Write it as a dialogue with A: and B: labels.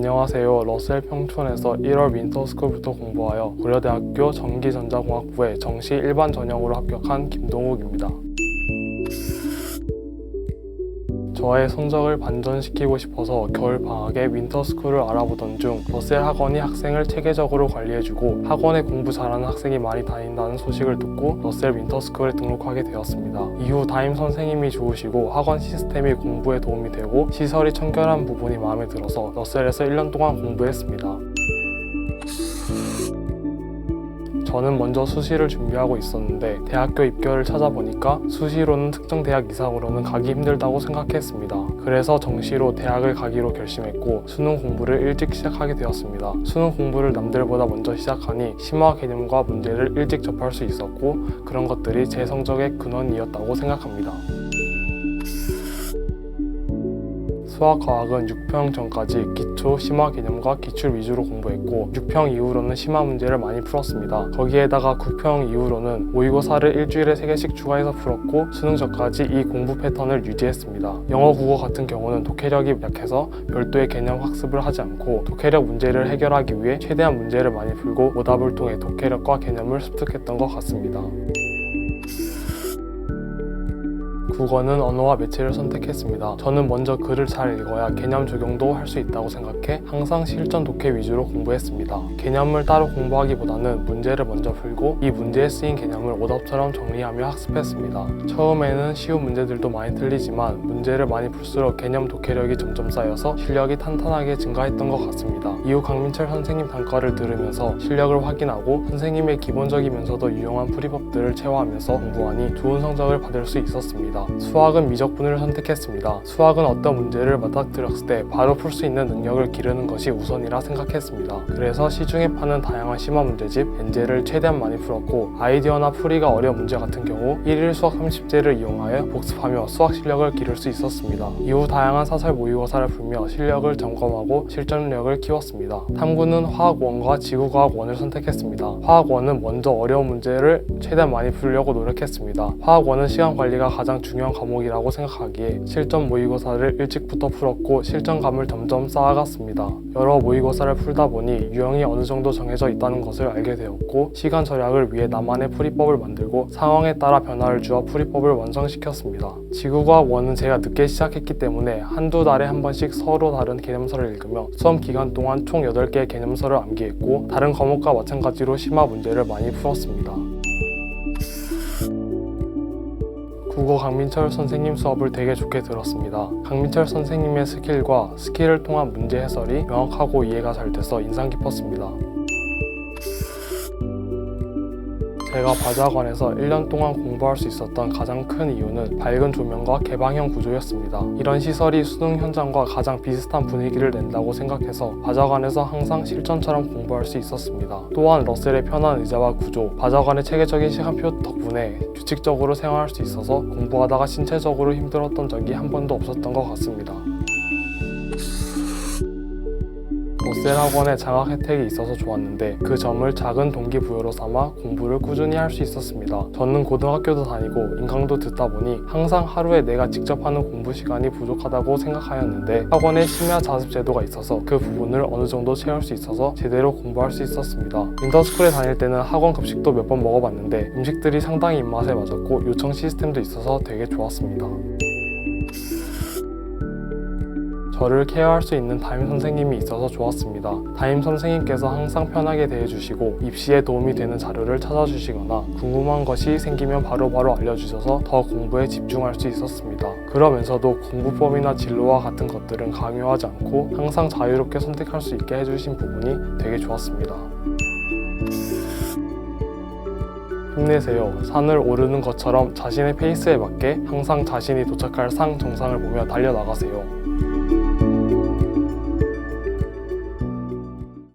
A: 안녕하세요. 러셀 평촌에서 1월 윈터스쿨부터 공부하여 고려대학교 전기전자공학부에 정시 일반 전형으로 합격한 김동욱입니다. 저의 성적을 반전시키고 싶어서 겨울방학에 윈터스쿨을 알아보던 중 러셀 학원이 학생을 체계적으로 관리해주고 학원에 공부 잘하는 학생이 많이 다닌다는 소식을 듣고 러셀 윈터스쿨에 등록하게 되었습니다. 이후 담임 선생님이 좋으시고 학원 시스템이 공부에 도움이 되고 시설이 청결한 부분이 마음에 들어서 러셀에서 1년 동안 공부했습니다. 저는 먼저 수시를 준비하고 있었는데 대학교 입결을 찾아보니까 수시로는 특정 대학 이상으로는 가기 힘들다고 생각했습니다. 그래서 정시로 대학을 가기로 결심했고 수능 공부를 일찍 시작하게 되었습니다. 수능 공부를 남들보다 먼저 시작하니 심화 개념과 문제를 일찍 접할 수 있었고 그런 것들이 제 성적의 근원이었다고 생각합니다. 수학과학은 6평 전까지 기초, 심화 개념과 기출 위주로 공부했고 6평 이후로는 심화 문제를 많이 풀었습니다. 거기에다가 9평 이후로는 모의고사를 일주일에 3개씩 추가해서 풀었고 수능 전까지 이 공부 패턴을 유지했습니다. 영어, 국어 같은 경우는 독해력이 약해서 별도의 개념 학습을 하지 않고 독해력 문제를 해결하기 위해 최대한 문제를 많이 풀고 오답을 통해 독해력과 개념을 습득했던 것 같습니다. 국어는 언어와 매체를 선택했습니다. 저는 먼저 글을 잘 읽어야 개념 적용도 할 수 있다고 생각해 항상 실전 독해 위주로 공부했습니다. 개념을 따로 공부하기보다는 문제를 먼저 풀고 이 문제에 쓰인 개념을 오답처럼 정리하며 학습했습니다. 처음에는 쉬운 문제들도 많이 틀리지만 문제를 많이 풀수록 개념 독해력이 점점 쌓여서 실력이 탄탄하게 증가했던 것 같습니다. 이후 강민철 선생님 단과를 들으면서 실력을 확인하고 선생님의 기본적이면서도 유용한 풀이법들을 체화하면서 공부하니 좋은 성적을 받을 수 있었습니다. 수학은 미적분을 선택했습니다. 수학은 어떤 문제를 맞닥뜨렸을 때 바로 풀 수 있는 능력을 기르는 것이 우선이라 생각했습니다. 그래서 시중에 파는 다양한 심화 문제집, 엔제를 최대한 많이 풀었고 아이디어나 풀이가 어려운 문제 같은 경우 1일 수학 30제를 이용하여 복습하며 수학 실력을 기를 수 있었습니다. 이후 다양한 사설 모의고사를 풀며 실력을 점검하고 실전력을 키웠습니다. 탐구는 화학 1과 지구과학 1을 선택했습니다. 화학 1은 먼저 어려운 문제를 최대한 많이 풀려고 노력했습니다. 화학 1은 시간 관리가 가장 중요한 과목이라고 생각하기에 실전 모의고사를 일찍부터 풀었고 실전감을 점점 쌓아갔습니다. 여러 모의고사를 풀다 보니 유형이 어느 정도 정해져 있다는 것을 알게 되었고 시간 절약을 위해 나만의 풀이법을 만들고 상황에 따라 변화를 주어 풀이법을 완성시켰습니다. 지구과학 1은 제가 늦게 시작했기 때문에 한두 달에 한 번씩 서로 다른 개념서를 읽으며 수험 기간 동안 총 8개의 개념서를 암기했고 다른 과목과 마찬가지로 심화 문제를 많이 풀었습니다. 국어 강민철 선생님 수업을 되게 좋게 들었습니다. 강민철 선생님의 스킬을 통한 문제 해설이 명확하고 이해가 잘 돼서 인상 깊었습니다. 제가 바자관에서 1년 동안 공부할 수 있었던 가장 큰 이유는 밝은 조명과 개방형 구조였습니다. 이런 시설이 수능 현장과 가장 비슷한 분위기를 낸다고 생각해서 바자관에서 항상 실전처럼 공부할 수 있었습니다. 또한 러셀의 편한 의자와 구조, 바자관의 체계적인 시간표 덕분에 규칙적으로 생활할 수 있어서 공부하다가 신체적으로 힘들었던 적이 한 번도 없었던 것 같습니다. 러셀 학원에 장학 혜택이 있어서 좋았는데 그 점을 작은 동기부여로 삼아 공부를 꾸준히 할 수 있었습니다. 저는 고등학교도 다니고 인강도 듣다 보니 항상 하루에 내가 직접 하는 공부 시간이 부족하다고 생각하였는데 학원에 심야 자습 제도가 있어서 그 부분을 어느 정도 채울 수 있어서 제대로 공부할 수 있었습니다. 윈터스쿨에 다닐 때는 학원 급식도 몇 번 먹어봤는데 음식들이 상당히 입맛에 맞았고 요청 시스템도 있어서 되게 좋았습니다. 저를 케어할 수 있는 담임 선생님이 있어서 좋았습니다. 담임 선생님께서 항상 편하게 대해주시고 입시에 도움이 되는 자료를 찾아주시거나 궁금한 것이 생기면 바로바로 알려주셔서 더 공부에 집중할 수 있었습니다. 그러면서도 공부법이나 진로와 같은 것들은 강요하지 않고 항상 자유롭게 선택할 수 있게 해주신 부분이 되게 좋았습니다. 힘내세요. 산을 오르는 것처럼 자신의 페이스에 맞게 항상 자신이 도착할 상 정상을 보며 달려나가세요.